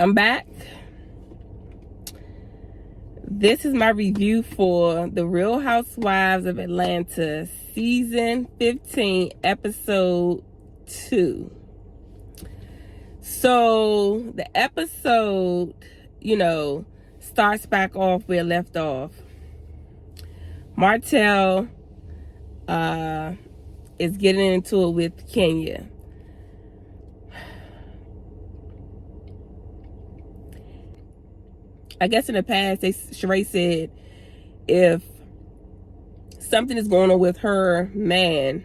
I'm back. This is my review for The Real Housewives of Atlanta, Season 15, Episode 2. So, the episode, starts back off where it left off. Martell is getting into it with Kenya. I guess in the past, Sheree said if something is going on with her man,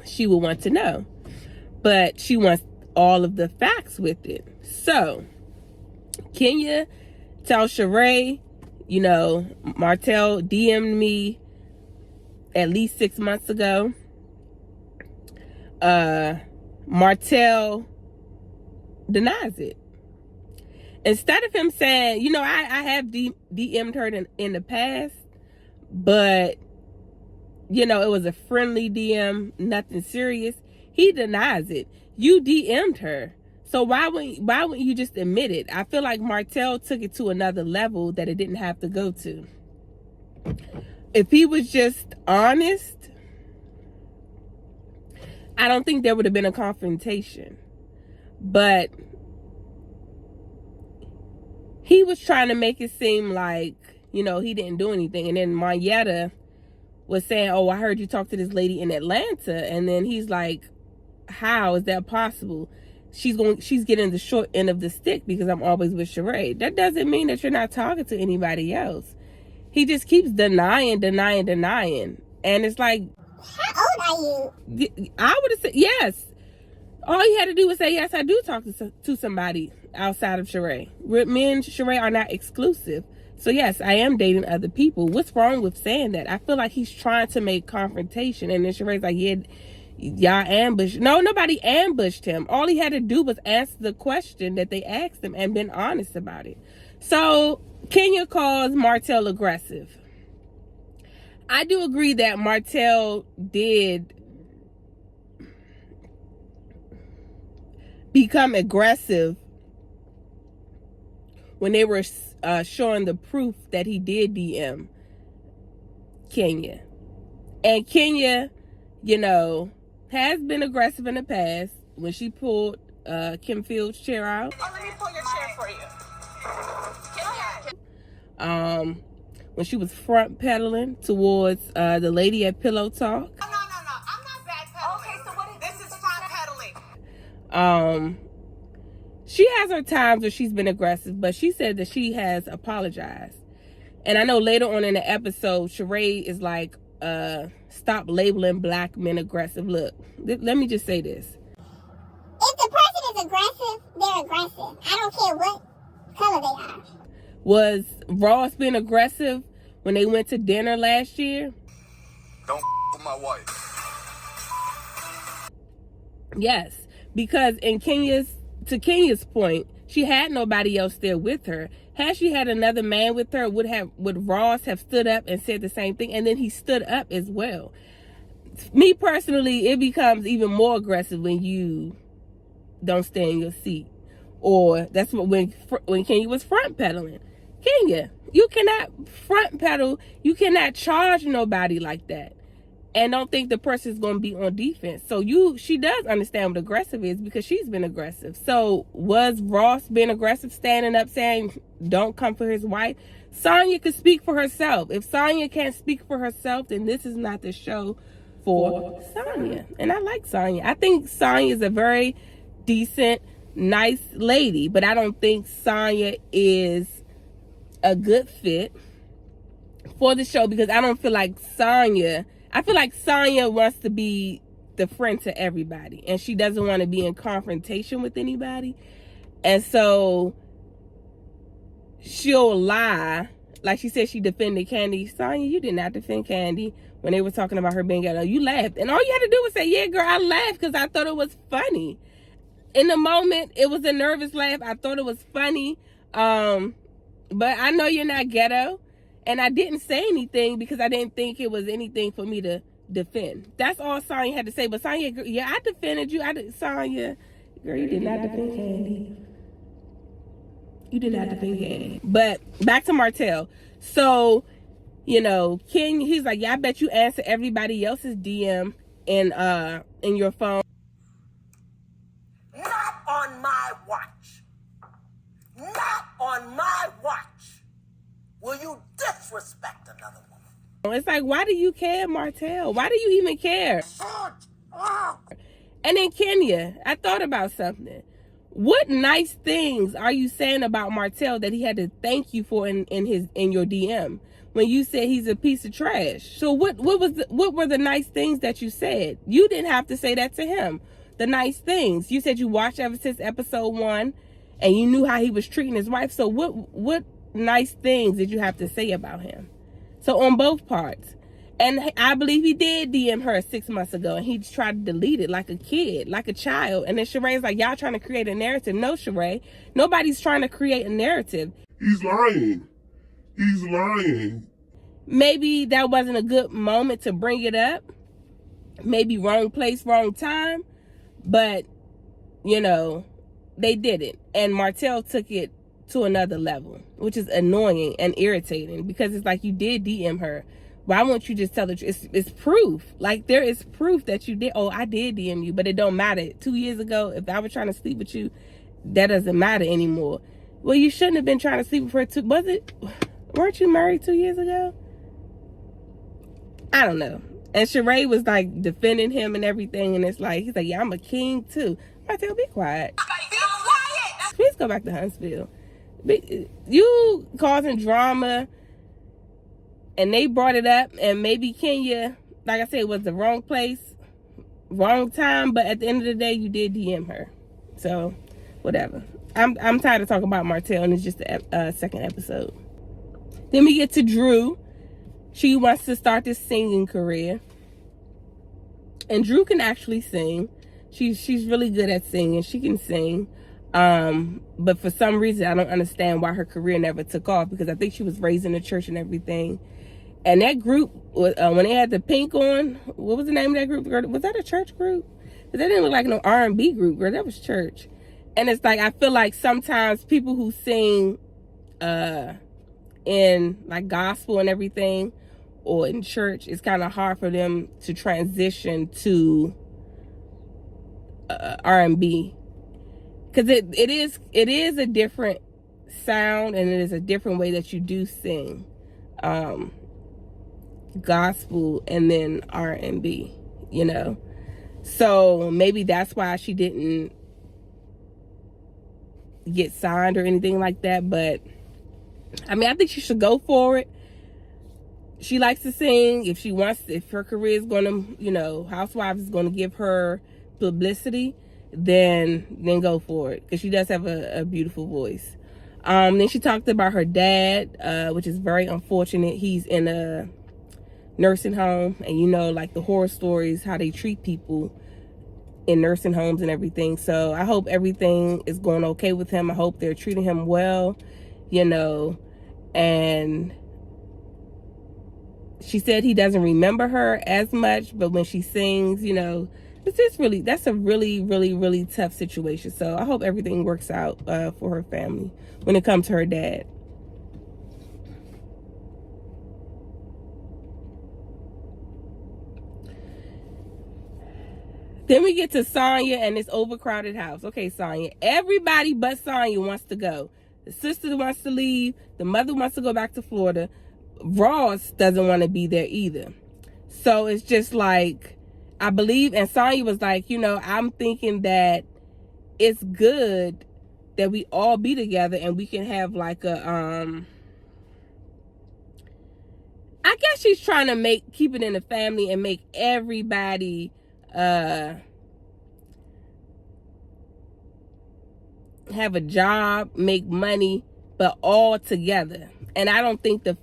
she would want to know. But she wants all of the facts with it. So, Kenya tells Sheree, Martell DM'd me at least 6 months ago. Martell denies it. Instead of him saying, I have DM'd her in the past, but, it was a friendly DM, nothing serious. He denies it. You DM'd her. So why wouldn't you just admit it? I feel like Martell took it to another level that it didn't have to go to. If he was just honest, I don't think there would have been a confrontation. But he was trying to make it seem like, he didn't do anything. And then Marietta was saying, oh, I heard you talk to this lady in Atlanta. And then he's like, how is that possible? She's getting the short end of the stick because I'm always with Sheree. That doesn't mean that you're not talking to anybody else. He just keeps denying. And it's like, how old are you? I would have said yes. All he had to do was say, yes, I do talk to somebody outside of Sheree. Me and Sheree are not exclusive. So yes, I am dating other people. What's wrong with saying that? I feel like he's trying to make confrontation. And then Sheree's like, yeah, y'all ambushed. No, nobody ambushed him. All he had to do was answer the question that they asked him and been honest about it. So Kenya calls Martell aggressive. I do agree that Martell did become aggressive when they were showing the proof that he did DM Kenya. And Kenya, has been aggressive in the past when she pulled Kim Field's chair out. Oh, let me pull your chair for you. When she was front pedaling towards the lady at Pillow Talk. No. I'm not back pedaling. Okay, so what is this? Is front pedaling. She has her times where she's been aggressive, but she said that she has apologized. And I know later on in the episode, Sheree is like, stop labeling black men aggressive. Look, let me just say this. If the person is aggressive, they're aggressive. I don't care what color they are. Was Ross being aggressive when they went to dinner last year? Don't with my wife. Yes, because to Kenya's point, she had nobody else there with her. Had she had another man with her, would Ross have stood up and said the same thing? And then he stood up as well. Me personally, it becomes even more aggressive when you don't stay in your seat. Or that's when Kenya was front pedaling. Kenya, you cannot front pedal. You cannot charge nobody like that. And don't think the person's going to be on defense. So she does understand what aggressive is because she's been aggressive. So was Ross being aggressive, standing up saying, don't come for his wife? Sonya could speak for herself. If Sonya can't speak for herself, then this is not the show for Sonya. And I like Sonya. I think Sonya is a very decent, nice lady. But I don't think Sonya is a good fit for the show because I don't feel like Sonya... I feel like Sonya wants to be the friend to everybody. And she doesn't want to be in confrontation with anybody. And so she'll lie. Like she said she defended Kandi. Sonya, you did not defend Kandi when they were talking about her being ghetto. You laughed. And all you had to do was say, yeah, girl, I laughed because I thought it was funny. In the moment, it was a nervous laugh. I thought it was funny. But I know you're not ghetto. And I didn't say anything because I didn't think it was anything for me to defend. That's all Sonya had to say. But Sonya, yeah, I defended you. Sonya, girl, you did not defend Kandi. You didn't have to pay game. But back to Martell. So, you know, King, he's like, yeah, I bet you answer everybody else's DM in your phone. Not on my watch. Not on my watch. Will you disrespect another woman? It's like, why do you care, Martell? Why do you even care? And then Kenya, I thought about something. What nice things are you saying about Martell that he had to thank you for in your DM when you said he's a piece of trash? So what were the nice things that you said? You didn't have to say that to him. The nice things you said you watched ever since episode 1, and you knew how he was treating his wife. So what nice things did you have to say about him? So on both parts. And I believe he did DM her 6 months ago, and he tried to delete it like a kid, like a child. And then Sheree's like, y'all trying to create a narrative. No, Sheree, nobody's trying to create a narrative. He's lying. He's lying. Maybe that wasn't a good moment to bring it up. Maybe wrong place, wrong time. But, you know, they did it. And Martell took it to another level, which is annoying and irritating, because it's like, you did DM her. Why won't you just tell the truth? It's proof. Like, there is proof that you did. Oh, I did DM you, but it don't matter. 2 years ago, if I was trying to sleep with you, that doesn't matter anymore. Well, you shouldn't have been trying to sleep with her too. Weren't you married 2 years ago? I don't know. And Sheree was like defending him and everything, and it's like, he's like, yeah, I'm a king too. Martell, be quiet. Be quiet. Please go back to Huntsville. You causing drama. And they brought it up, and maybe Kenya, like I said, was the wrong place, wrong time. But at the end of the day, you did DM her, so whatever. I'm tired of talking about Martell, and it's just the second episode. Then we get to Drew. She wants to start this singing career, and Drew can actually sing. She's really good at singing. She can sing, but for some reason, I don't understand why her career never took off, because I think she was raised in the church and everything. And that group, when they had the pink on, what was the name of that group? Was that a church group? Because that didn't look like no R&B group, girl. That was church. And it's like, I feel like sometimes people who sing in like gospel and everything, or in church, it's kind of hard for them to transition to R&B. Because it is a different sound, and it is a different way that you do sing. Gospel and then R&B, you know. So maybe that's why she didn't get signed or anything like that. But I mean, I think she should go for it. She likes to sing. If her career is gonna, you know, Housewives is gonna give her publicity, then go for it, because she does have a beautiful voice. Then she talked about her dad, which is very unfortunate. He's in a nursing home, and you know, like the horror stories, how they treat people in nursing homes and everything. So I hope everything is going okay with him. I hope they're treating him well, you know. And she said he doesn't remember her as much, but when she sings, you know, that's a really, really, really tough situation. So I hope everything works out for her family when it comes to her dad. Then we get to Sonya and this overcrowded house. Okay, Sonya, everybody but Sonya wants to go. The sister wants to leave. The mother wants to go back to Florida. Ross doesn't want to be there either. So it's just like, I believe, and Sonya was like, you know, I'm thinking that it's good that we all be together, and we can have like a, I guess she's trying to keep it in the family and make everybody have a job, make money, but all together. And I don't think her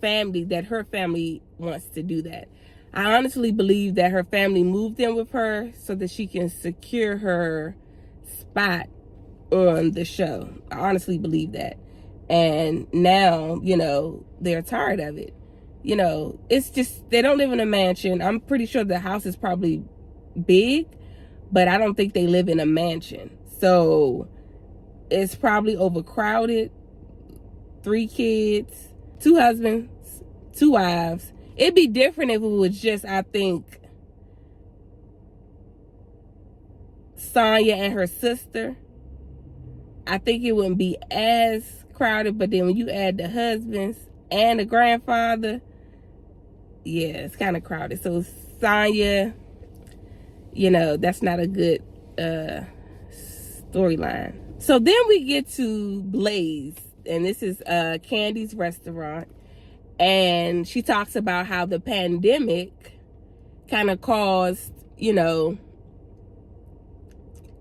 family wants to do that. I honestly believe that her family moved in with her so that she can secure her spot on the show. I honestly believe that. And now, you know, they're tired of it. You know, it's just, they don't live in a mansion. I'm pretty sure the house is probably big, but I don't think they live in a mansion. So it's probably overcrowded. 3 kids, 2 husbands, 2 wives. It'd be different if it was just, I think, Sonya and her sister. I think it wouldn't be as crowded, but then when you add the husbands and the grandfather, yeah, it's kind of crowded. So Sonya, you know, that's not a good storyline. So then we get to Blaze, and this is Candy's restaurant, and she talks about how the pandemic kind of caused, you know,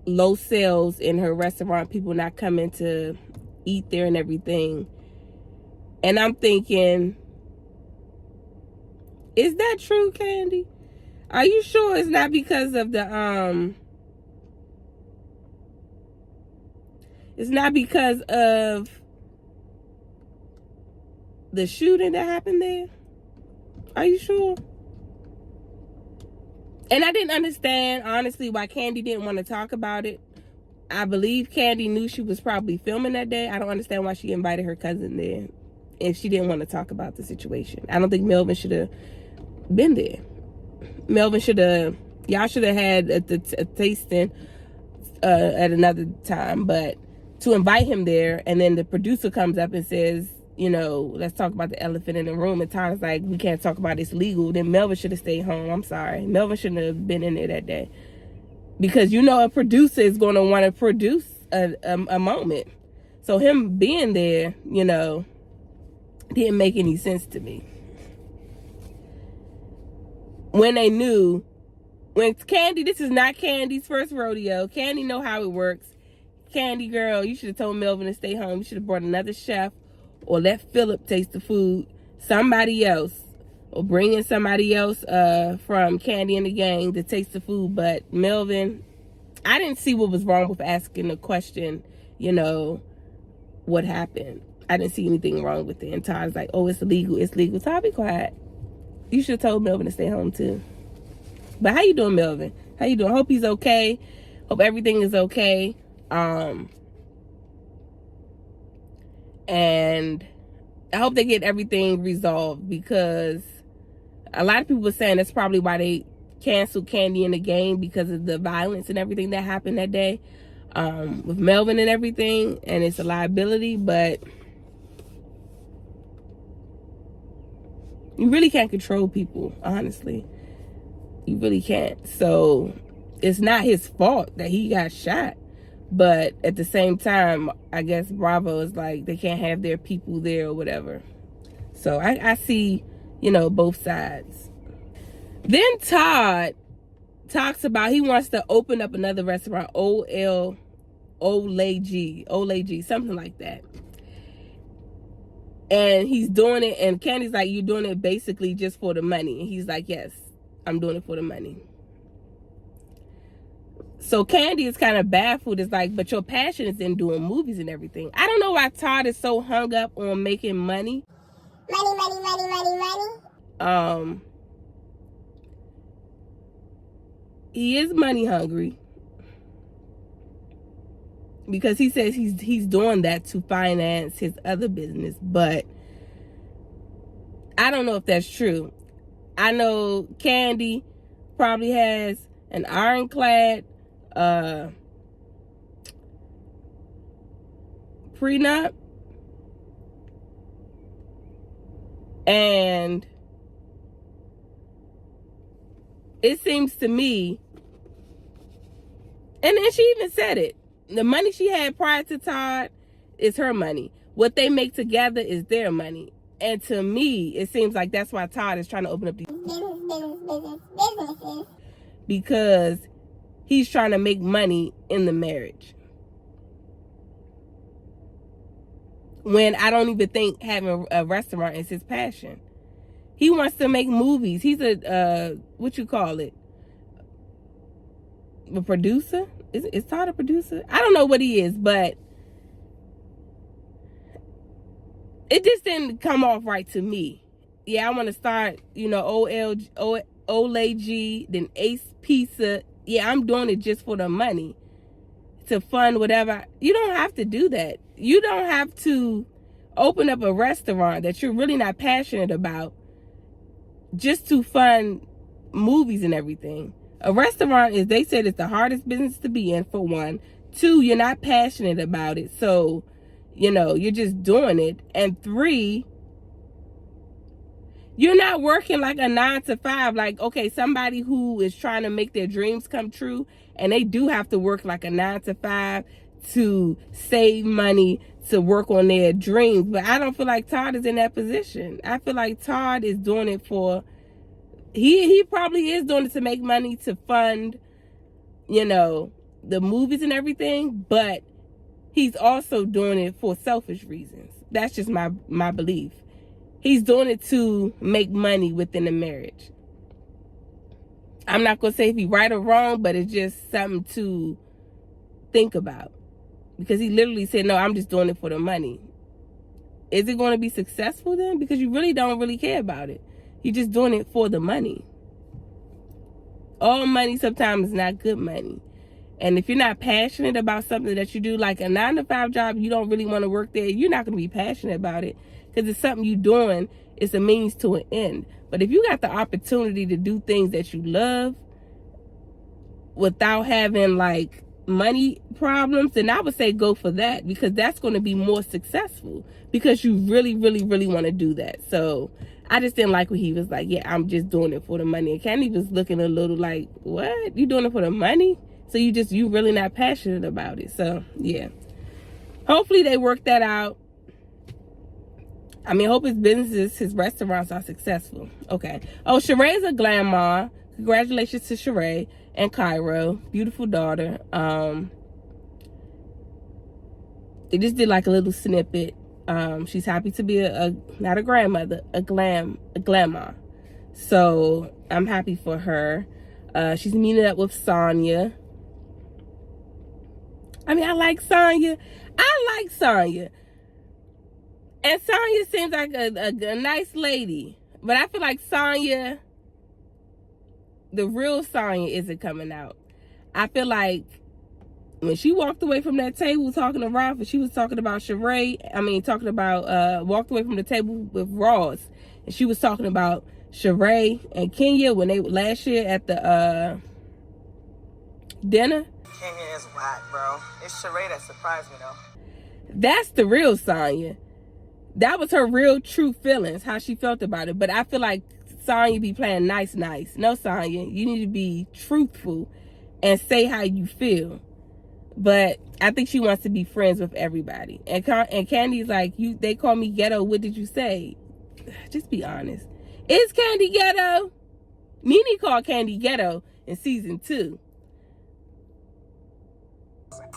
low sales in her restaurant, people not coming to eat there and everything. And I'm thinking, is that true, Candy? Are you sure it's not because of the it's not because of the shooting that happened there? Are you sure? And I didn't understand, honestly, why Candy didn't want to talk about it. I believe Candy knew she was probably filming that day. I don't understand why she invited her cousin there if she didn't want to talk about the situation. I don't think Melvin should have been there. Melvin should have, y'all should have had a tasting at another time. But to invite him there, and then the producer comes up and says, you know, let's talk about the elephant in the room. And Todd's like, we can't talk about it, it's legal. Then Melvin should have stayed home. I'm sorry. Melvin shouldn't have been in there that day. Because you know a producer is going to want to produce a moment. So him being there, you know, didn't make any sense to me. When they knew, when Candy, this is not Candy's first rodeo. Candy know how it works. Candy girl, you should have told Melvin to stay home. You should have brought another chef, or let Philip taste the food, somebody else, or bring in somebody else from Candy and the gang to taste the food. But Melvin, I didn't see what was wrong with asking the question, you know, what happened. I didn't see anything wrong with it. And Todd's like, oh, it's illegal, it's legal. Todd, be quiet. You should have told Melvin to stay home too. But how you doing, Melvin? How you doing? Hope he's okay. Hope everything is okay. And I hope they get everything resolved, because a lot of people were saying that's probably why they canceled Candy in the game, because of the violence and everything that happened that day with Melvin and everything, and it's a liability. But you really can't control people, honestly. You really can't. So it's not his fault that he got shot. But at the same time, I guess Bravo is like, they can't have their people there or whatever. So I see, you know, both sides. Then Todd talks about he wants to open up another restaurant, Olay G, something like that. And he's doing it, and Candy's like, you're doing it basically just for the money. And he's like, yes, I'm doing it for the money. So Candy is kind of baffled. It's like, but your passion is in doing movies and everything. I don't know why Todd is so hung up on making money. Money. He is money hungry, because he says he's doing that to finance his other business. But I don't know if that's true. I know Candy probably has an ironclad prenup, and it seems to me, and then she even said it, the money she had prior to Todd is her money. What they make together is their money. And to me, it seems like that's why Todd is trying to open up these businesses. Because he's trying to make money in the marriage. When I don't even think having a restaurant is his passion. He wants to make movies. He's a, what you call it? A producer? Is Todd a producer? I don't know what he is, but it just didn't come off right to me. Yeah, I want to start, you know, Olay G, then Ace Pizza. Yeah, I'm doing it just for the money, to fund whatever. You don't have to do that. You don't have to open up a restaurant that you're really not passionate about just to fund movies and everything. A restaurant is, they said, it's the hardest business to be in, for one. Two, you're not passionate about it, so you're just doing it. And three, you're not working like a 9 to 5. Like, okay, somebody who is trying to make their dreams come true, and they do have to work like a 9 to 5 to save money to work on their dreams. But I don't feel like Todd is in that position. I feel like Todd is doing it for, he probably is doing it to make money to fund, the movies and everything, but he's also doing it for selfish reasons. That's just my belief. He's doing it to make money within the marriage. I'm not going to say if he's right or wrong, but it's just something to think about. Because he literally said, no, I'm just doing it for the money. Is it going to be successful then? Because you really don't really care about it. You're just doing it for the money. All money sometimes is not good money. And if you're not passionate about something that you do, like a 9 to 5 job, you don't really want to work there, you're not going to be passionate about it. Because it's something you're doing, it's a means to an end. But if you got the opportunity to do things that you love without having like money problems, then I would say go for that, because that's going to be more successful, because you really, really, really want to do that. So I just didn't like when he was like, yeah, I'm just doing it for the money. And Candy was looking a little like, what? You doing it for the money? So you really not passionate about it. So yeah, hopefully they work that out. I mean, hope his businesses, his restaurants are successful. Okay. Oh, Sheree's a grandma. Congratulations to Sheree and Cairo. Beautiful daughter. They just did like a little snippet. She's happy to be not a grandmother, a grandma. So I'm happy for her. She's meeting up with Sonya. I mean, I like Sonya. And Sonya seems like a nice lady. But I feel like Sonya, the real Sonya, isn't coming out. I feel like when she walked away from that table talking to Ralph, and she was talking about walked away from the table with Ross, and she was talking about Sheree and Kenya when they last year at the dinner. Kenya is whack, bro. It's Sheree that surprised me, though. That's the real Sonya. That was her real true feelings, how she felt about it. But I feel like Sonya be playing nice. No, Sonya, you need to be truthful and say how you feel. But I think she wants to be friends with everybody. And Candy's like, they call me ghetto. What did you say? Just be honest. Is Candy ghetto? Nene called Candy ghetto in season 2.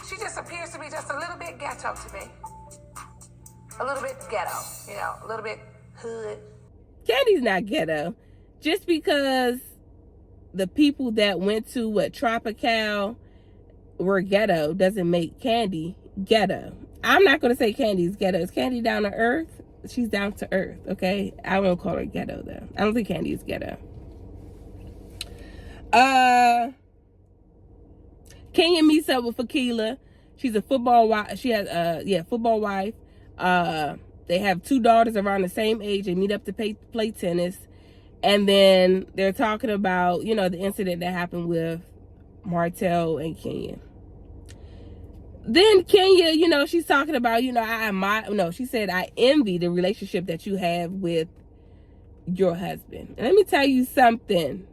She just appears to be just a little bit ghetto to me. A little bit ghetto, a little bit hood. Candy's not ghetto. Just because the people that went to Tropical were ghetto doesn't make Candy ghetto. I'm not going to say Candy's ghetto. Is Candy down to earth? She's down to earth, okay? I won't call her ghetto, though. I don't think Candy is ghetto. Kenya meets up with Akila. She's a football wife. She has football wife. They have 2 daughters around the same age. They meet up to play tennis. And then they're talking about, the incident that happened with Martell and Kenya. Then Kenya, she's talking about, she said, I envy the relationship that you have with your husband. And let me tell you something.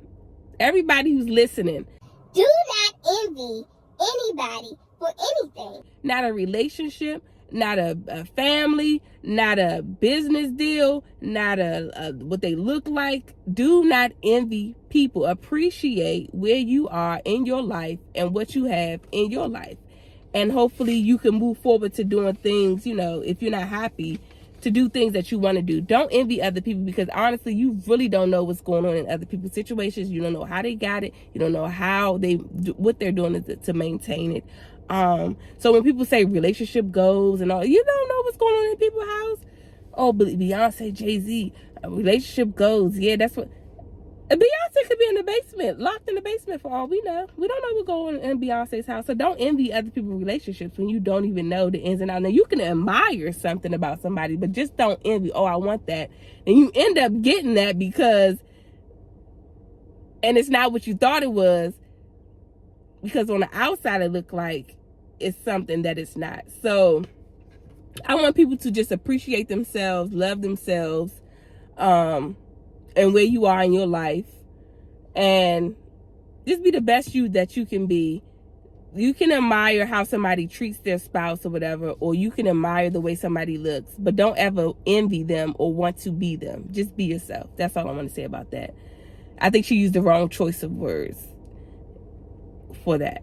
Everybody who's listening. Do not envy anybody for anything. Not a relationship, not a family, not a business deal, not a what they look like. Do not envy people. Appreciate where you are in your life and what you have in your life. And hopefully you can move forward to doing things, if you're not happy, to do things that you want to do. Don't envy other people, because honestly, you really don't know what's going on in other people's situations. You don't know how they got it. You don't know what they're doing to maintain it. So when people say relationship goals and all, you don't know what's going on in people's house. Oh, Beyonce, Jay-Z, relationship goals. Yeah, that's what. Beyonce could be in the basement, locked in the basement for all we know. We don't know what's going on in Beyonce's house. So don't envy other people's relationships when you don't even know the ins and outs. Now, you can admire something about somebody, but just don't envy, oh, I want that. And you end up getting that because, and it's not what you thought it was, because on the outside it looked like it's something that it's not. So I want people to just appreciate themselves, love themselves, and where you are in your life, and just be the best you that you can be. You can admire how somebody treats their spouse or whatever, or you can admire the way somebody looks, but don't ever envy them or want to be them. Just be yourself. That's all I want to say about that. I think she used the wrong choice of words for that.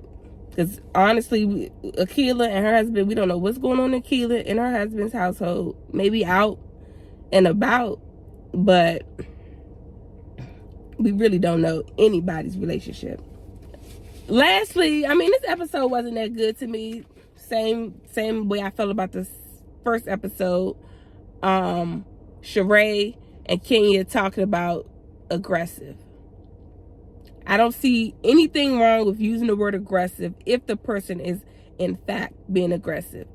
Because honestly, Akilah and her husband, we don't know what's going on in Akilah and her husband's household. Maybe out and about, but we really don't know anybody's relationship. Lastly, I mean, this episode wasn't that good to me. Same way I felt about the first episode. Sheree and Kenya talking about aggressive. I don't see anything wrong with using the word aggressive if the person is in fact being aggressive.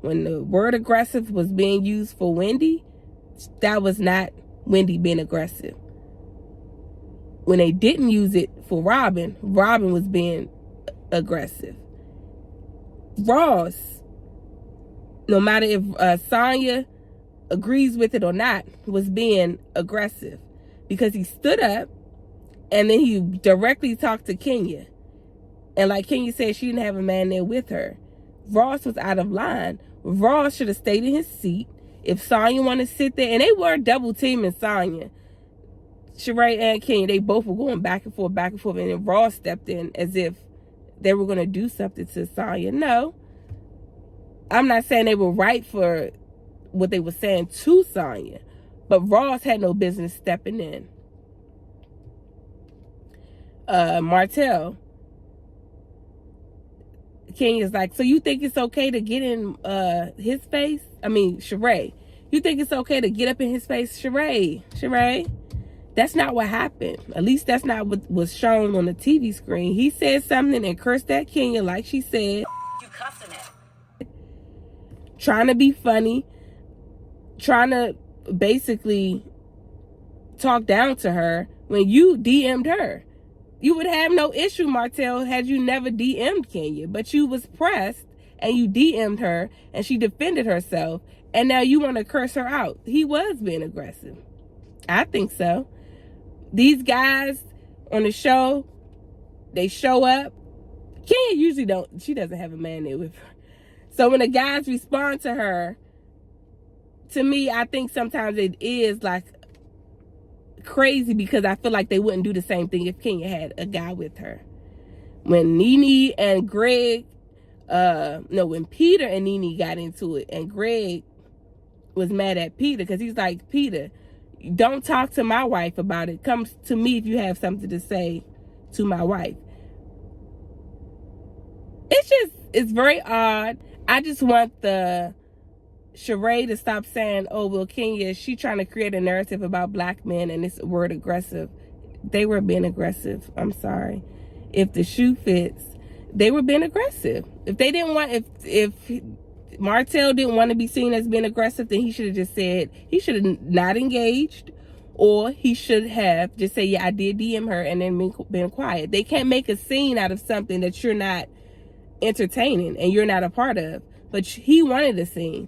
When the word aggressive was being used for Wendy, that was not Wendy being aggressive. When they didn't use it for Robin, Robin was being aggressive. Ross, no matter if Sonya agrees with it or not, was being aggressive because he stood up and then he directly talked to Kenya. And like Kenya said, she didn't have a man there with her. Ross was out of line. Ross should have stayed in his seat. If Sonya wanted to sit there, and they were double teaming Sonya. Sheree and Kenya, they both were going back and forth, and then Ross stepped in as if they were going to do something to Sonya. No. I'm not saying they were right for what they were saying to Sonya, but Ross had no business stepping in. Martell, Kenya's like, so you think it's okay to get in his face? I mean, Sheree, you think it's okay to get up in his face? Sheree, that's not what happened. At least that's not what was shown on the TV screen. He said something and cursed at Kenya, like she said. You cussing it. Trying to be funny. Trying to basically talk down to her when you DM'd her. You would have no issue, Martell, had you never DM'd Kenya. But you was pressed and you DM'd her and she defended herself. And now you want to curse her out. He was being aggressive. I think so. These guys on the show, they show up. Kenya usually she doesn't have a man there with her. So when the guys respond to her, to me, I think sometimes it is like crazy because I feel like they wouldn't do the same thing if Kenya had a guy with her. When Nene and Greg, when Peter and Nene got into it and Greg was mad at Peter because he's like, Peter, don't talk to my wife about it. Come to me if you have something to say to my wife. It's very odd. I just want the Sheree to stop saying, oh, well, Kenya, she trying to create a narrative about black men and this word aggressive. They were being aggressive. I'm sorry. If the shoe fits, they were being aggressive. If they didn't want, if Martell didn't want to be seen as being aggressive, then he should have just said, he should have not engaged, or he should have just said, yeah, I did DM her, and then been quiet. They can't make a scene out of something that you're not entertaining and you're not a part of. But he wanted a scene.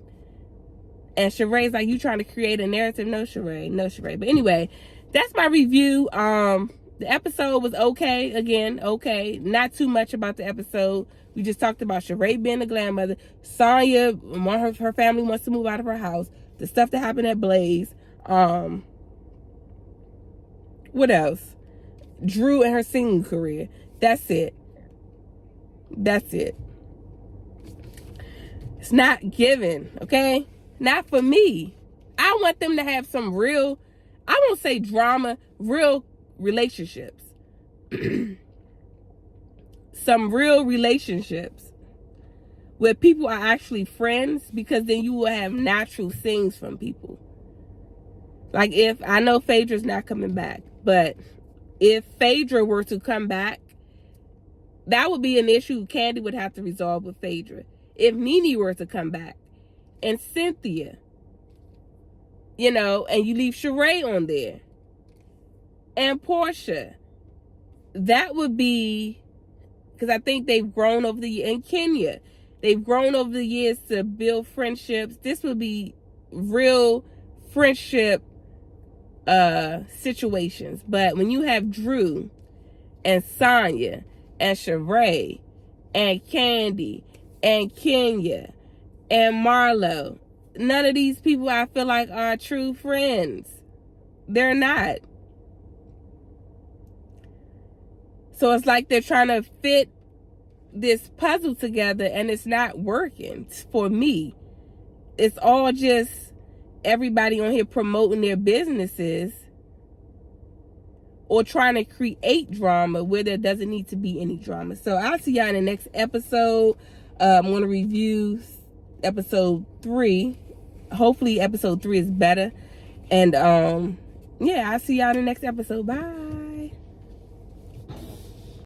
And Sheree's like, you trying to create a narrative? No, Sheree. But anyway, that's my review. The episode was okay. Again, okay. Not too much about the episode. We just talked about Sheree being the grandmother. Sonya, one of her family wants to move out of her house. The stuff that happened at Blaze. What else? Drew and her singing career. That's it. It's not given, okay? Not for me. I want them to have some real, I won't say drama, real relationships. Some real relationships where people are actually friends, because then you will have natural things from people. Like, if I know Phaedra's not coming back, but if Phaedra were to come back, that would be an issue Candy would have to resolve with Phaedra. If Nene were to come back, and Cynthia, you know, and you leave Sheree on there, and Portia, that would be, because I think they've grown over the years, and Kenya, they've grown over the years to build friendships. This would be real friendship situations. But when you have Drew and Sonya and Sheree and Candy and Kenya and Marlo, none of these people I feel like are true friends. They're not. So it's like they're trying to fit this puzzle together and it's not working for me. It's all just everybody on here promoting their businesses or trying to create drama where there doesn't need to be any drama. So I'll see y'all in the next episode. I'm going to review episode 3. Hopefully episode 3 is better. And yeah, I'll see y'all in the next episode. Bye.